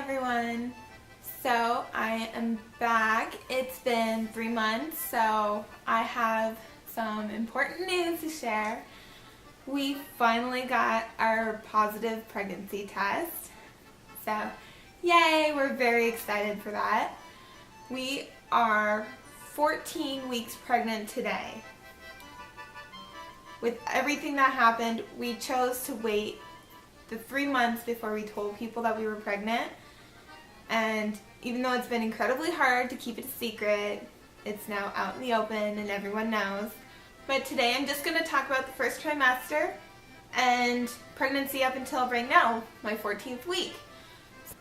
everyone. So I am back. It's been 3 months, so I have some important news to share. We finally got our positive pregnancy test. So yay, we're very excited for that. We are 14 weeks pregnant today. With everything that happened, we chose to wait the 3 months before we told people that we were pregnant. And even though it's been incredibly hard to keep it a secret, it's now out in the open and everyone knows. But today I'm just going to talk about the first trimester and pregnancy up until right now, my 14th week.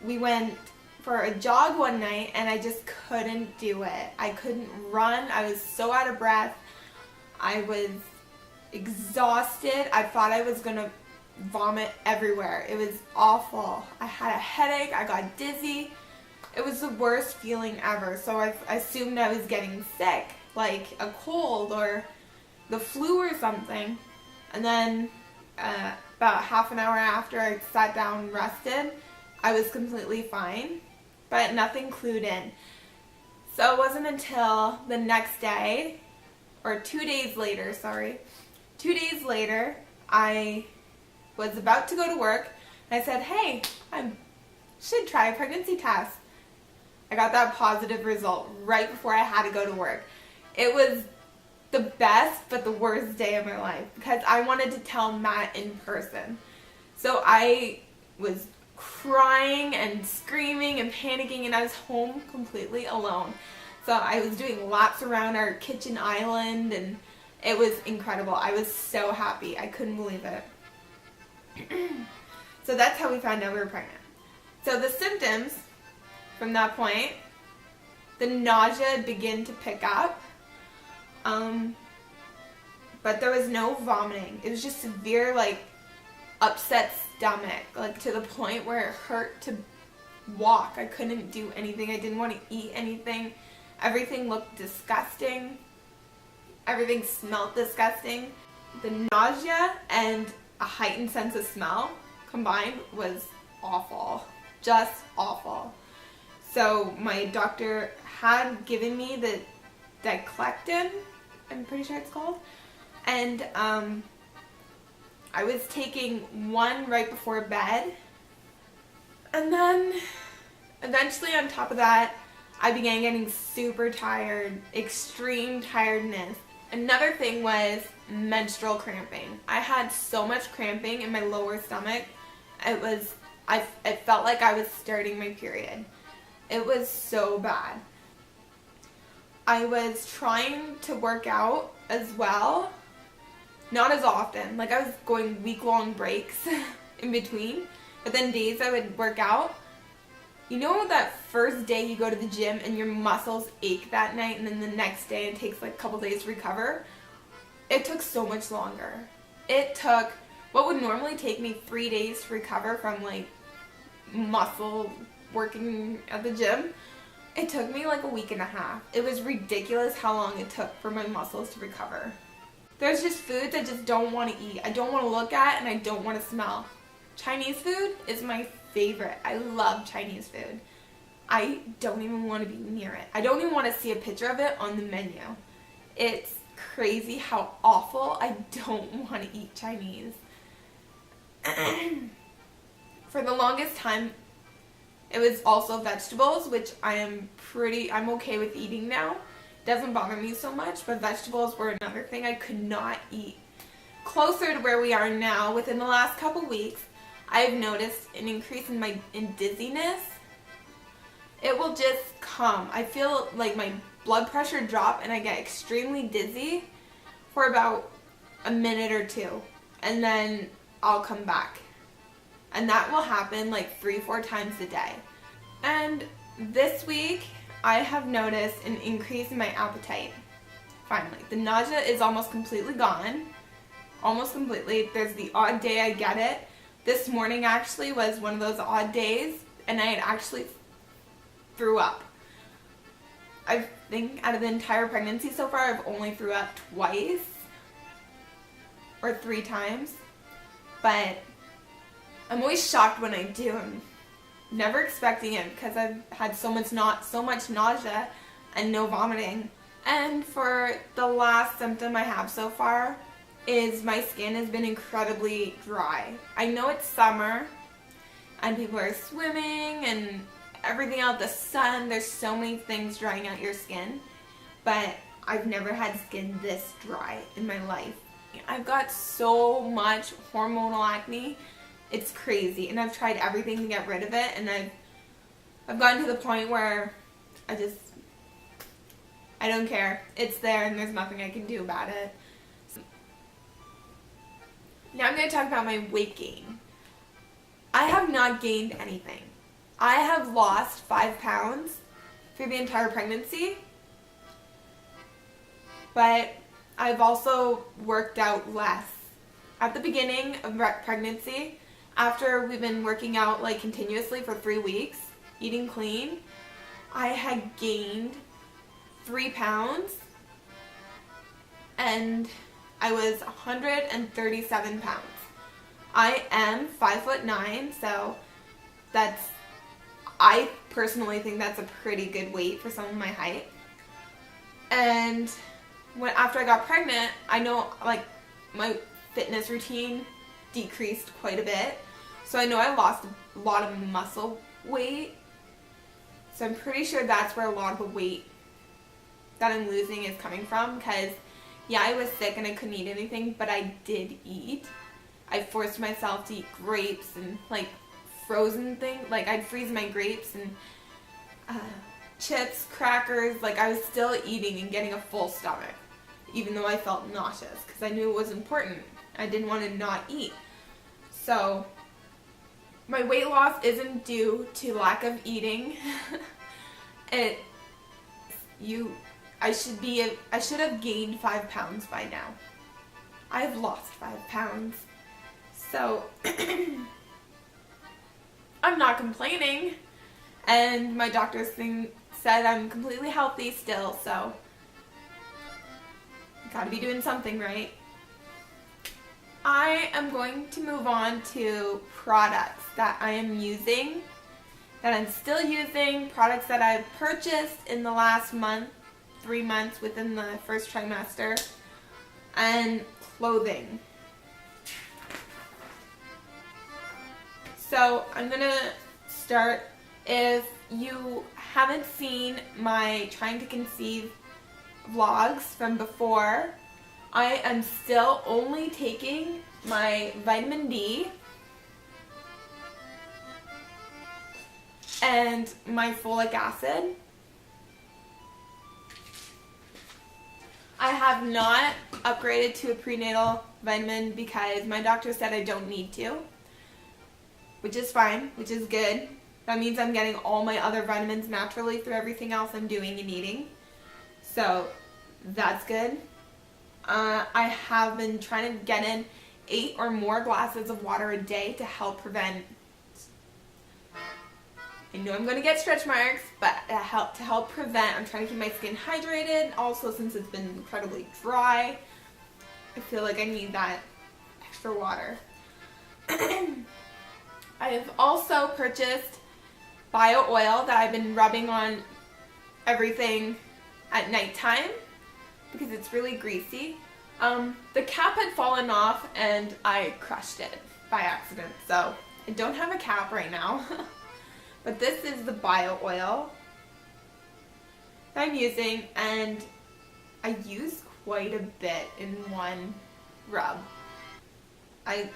We went for a jog one night and I just couldn't do it. I couldn't run. I was so out of breath. I was exhausted. I thought I was going to vomit everywhere. It was awful. I had a headache. I got dizzy. It was the worst feeling ever. So I assumed I was getting sick, like a cold or the flu or something. And then about half an hour after I sat down and rested, I was completely fine, but nothing clued in. So it wasn't until the next day, or 2 days later, 2 days later, I was about to go to work, and I said, hey, I should try a pregnancy test. I got that positive result right before I had to go to work. It was the best but the worst day of my life because I wanted to tell Matt in person. So I was crying and screaming and panicking, and I was home completely alone. So I was doing laps around our kitchen island, and it was incredible. I was so happy. I couldn't believe it. So that's how we found out we were pregnant. So the symptoms from that point, the nausea began to pick up, but there was no vomiting. It was just severe, like, upset stomach, like to the point where it hurt to walk. I couldn't do anything. I didn't want to eat anything. Everything looked disgusting. Everything smelled disgusting. The nausea and a heightened sense of smell combined was awful. Just awful. So my doctor had given me the diclectin, I'm pretty sure it's called, and I was taking one right before bed, and then eventually on top of that I began getting super tired, extreme tiredness. Another thing was menstrual cramping. I had so much cramping in my lower stomach. It felt like I was starting my period. It was so bad. I was trying to work out as well. Not as often. Like, I was going week-long breaks in between. But then days I would work out. You know that first day you go to the gym and your muscles ache that night, and then the next day it takes like a couple days to recover? It took so much longer. It took what would normally take me 3 days to recover from like muscle working at the gym. It took me like a week and a half. It was ridiculous how long it took for my muscles to recover. There's just foods I just don't want to eat. I don't want to look at, and I don't want to smell. Chinese food is my favorite. I love Chinese food. I don't even want to be near it. I don't even want to see a picture of it on the menu. It's crazy how awful. I don't want to eat Chinese. For the longest time, it was also vegetables, which I'm okay with eating now. It doesn't bother me so much, but vegetables were another thing I could not eat. Closer to where we are now, within the last couple weeks, I've noticed an increase in dizziness. It will just come. I feel like my blood pressure drop and I get extremely dizzy for about a minute or two, and then I'll come back. And that will happen like 3-4 times a day. And this week I have noticed an increase in my appetite. Finally, the nausea is almost completely gone. Almost completely. There's the odd day I get it. This morning actually was one of those odd days, and I had actually threw up. I think out of the entire pregnancy so far, I've only threw up twice or 3 times, but I'm always shocked when I do. never expecting it because I've had so much nausea and no vomiting. And for the last symptom I have so far is my skin has been incredibly dry. I know it's summer and people are swimming and everything out, the sun, there's so many things drying out your skin, but I've never had skin this dry in my life. I've got so much hormonal acne, it's crazy, and I've tried everything to get rid of it, and I've gotten to the point where I don't care. It's there and there's nothing I can do about it. Now I'm going to talk about my weight gain. I have not gained anything. I have lost 5 pounds through the entire pregnancy, but I've also worked out less. At the beginning of pregnancy, after we've been working out like continuously for 3 weeks, eating clean, I had gained 3 pounds and I was 137 pounds. I am 5'9", so I personally think that's a pretty good weight for someone my height. And after I got pregnant, I know like my fitness routine decreased quite a bit. So I know I lost a lot of muscle weight. So I'm pretty sure that's where a lot of the weight that I'm losing is coming from, because yeah, I was sick and I couldn't eat anything, but I did eat. I forced myself to eat grapes and like frozen things. Like I'd freeze my grapes and chips, crackers. Like I was still eating and getting a full stomach, even though I felt nauseous, because I knew it was important. I didn't want to not eat. So my weight loss isn't due to lack of eating. I should have gained 5 pounds by now. I've lost 5 pounds. So I'm not complaining. And my doctor's said I'm completely healthy still, so gotta be doing something right. I am going to move on to products that I am using, that I'm still using, products that I've purchased in the last month, 3 months within the first trimester, and clothing. So I'm going to start. If you haven't seen my trying to conceive vlogs from before, I am still only taking my vitamin D and my folic acid. I have not upgraded to a prenatal vitamin because my doctor said I don't need to, which is fine, which is good. That means I'm getting all my other vitamins naturally through everything else I'm doing and eating. So that's good. I have been trying to get in 8 or more glasses of water a day to help prevent, I know I'm going to get stretch marks, but to help prevent, I'm trying to keep my skin hydrated. Also, since it's been incredibly dry, I feel like I need that extra water. I have also purchased bio oil that I've been rubbing on everything at nighttime because it's really greasy. The cap had fallen off and I crushed it by accident, so I don't have a cap right now. But this is the bio oil that I'm using, and I use quite a bit in one rub. I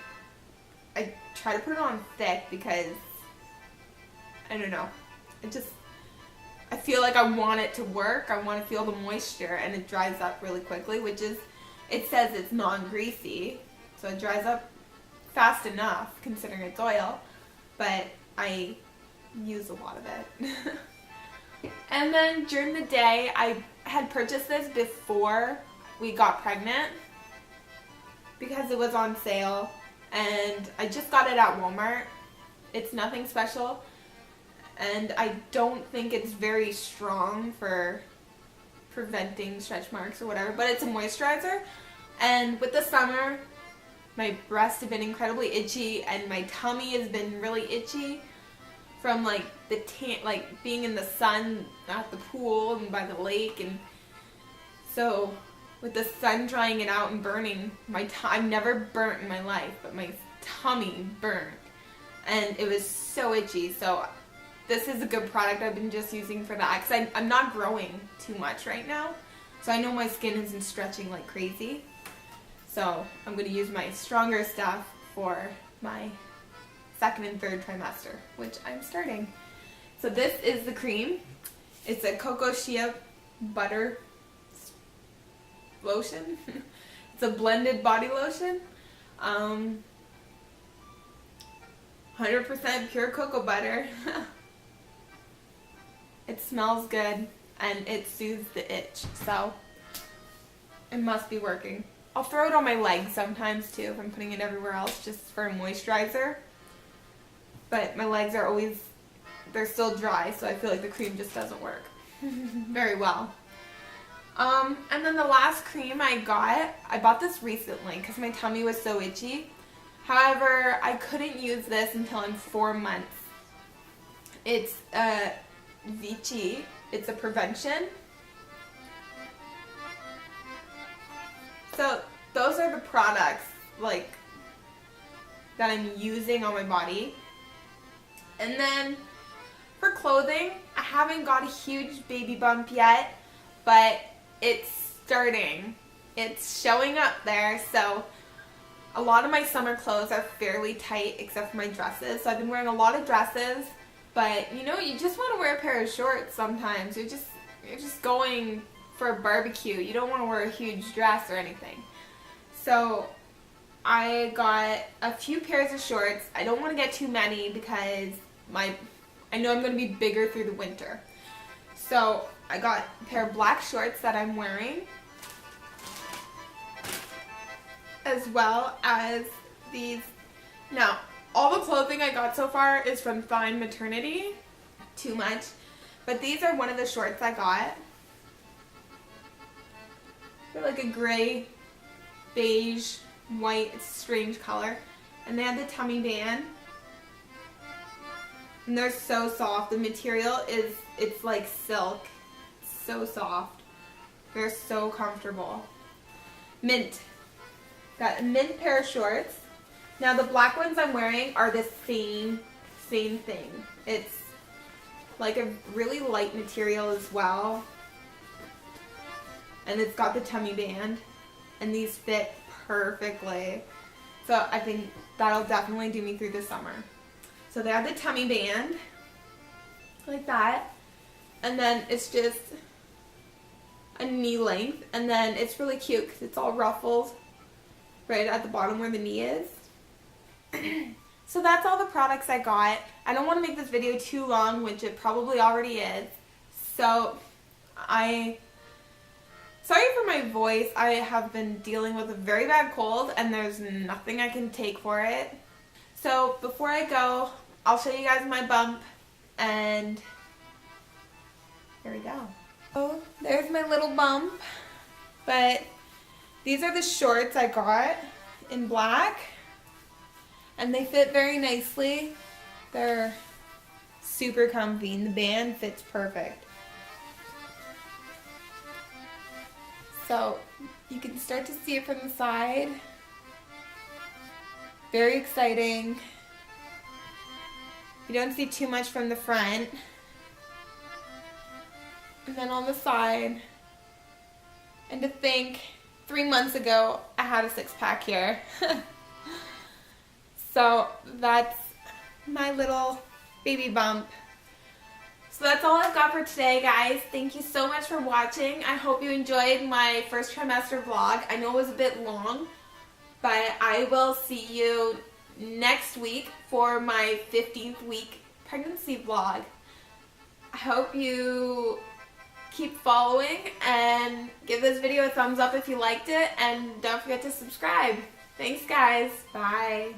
try to put it on thick because, I don't know, I feel like I want it to work. I want to feel the moisture, and it dries up really quickly, which is, it says it's non-greasy, so it dries up fast enough considering it's oil, but I use a lot of it. And then during the day, I had purchased this before we got pregnant because it was on sale, and I just got it at Walmart. It's nothing special, and I don't think it's very strong for preventing stretch marks or whatever, but it's a moisturizer. And with the summer, my breasts have been incredibly itchy and my tummy has been really itchy. from like the tan, like being in the sun at the pool and by the lake, and so with the sun drying it out and burning I've never burnt in my life, but my tummy burnt and it was so itchy. So this is a good product I've been just using for that, because I'm not growing too much right now, so I know my skin isn't stretching like crazy. So I'm going to use my stronger stuff for my second and third trimester, which I'm starting. So this is the cream. It's a cocoa shea butter lotion. It's a blended body lotion. 100% pure cocoa butter. It smells good and it soothes the itch, so it must be working. I'll throw it on my legs sometimes too if I'm putting it everywhere else, just for a moisturizer. But my legs are always, they're still dry, so I feel like the cream just doesn't work very well. And then the last cream I bought this recently because my tummy was so itchy. However, I couldn't use this until I'm 4 months. It's Vichy. It's a prevention. So those are the products like that I'm using on my body. And then for clothing, I haven't got a huge baby bump yet, but it's starting. It's showing up there. So a lot of my summer clothes are fairly tight except for my dresses. So I've been wearing a lot of dresses, but you know, you just want to wear a pair of shorts sometimes. You're just going for a barbecue. You don't want to wear a huge dress or anything. So I got a few pairs of shorts. I don't want to get too many because I know I'm going to be bigger through the winter. So I got a pair of black shorts that I'm wearing, as well as these. Now, all the clothing I got so far is from Fine Maternity. Too much. But these are one of the shorts I got. They're like a gray, beige, white, it's a strange color. And they have the tummy band. And they're so soft. The material it's like silk. It's so soft. They're so comfortable. Mint. Got a mint pair of shorts. Now the black ones I'm wearing are the same thing. It's like a really light material as well. And it's got the tummy band. And these fit perfectly. So I think that'll definitely do me through the summer. So they have the tummy band, like that, and then it's just a knee length, and then it's really cute because it's all ruffled right at the bottom where the knee is. So that's all the products I got. I don't want to make this video too long, which it probably already is. So sorry for my voice. I have been dealing with a very bad cold and there's nothing I can take for it. So before I go, I'll show you guys my bump, and here we go. Oh, there's my little bump. But these are the shorts I got in black, and they fit very nicely. They're super comfy, and the band fits perfect. So you can start to see it from the side. Very exciting. You don't see too much from the front. And then on the side. And to think, 3 months ago, I had a 6-pack here. So that's my little baby bump. So that's all I've got for today, guys. Thank you so much for watching. I hope you enjoyed my first trimester vlog. I know it was a bit long, but I will see you next week for my 15th week pregnancy vlog. I hope you keep following and give this video a thumbs up if you liked it, and don't forget to subscribe. Thanks, guys. Bye.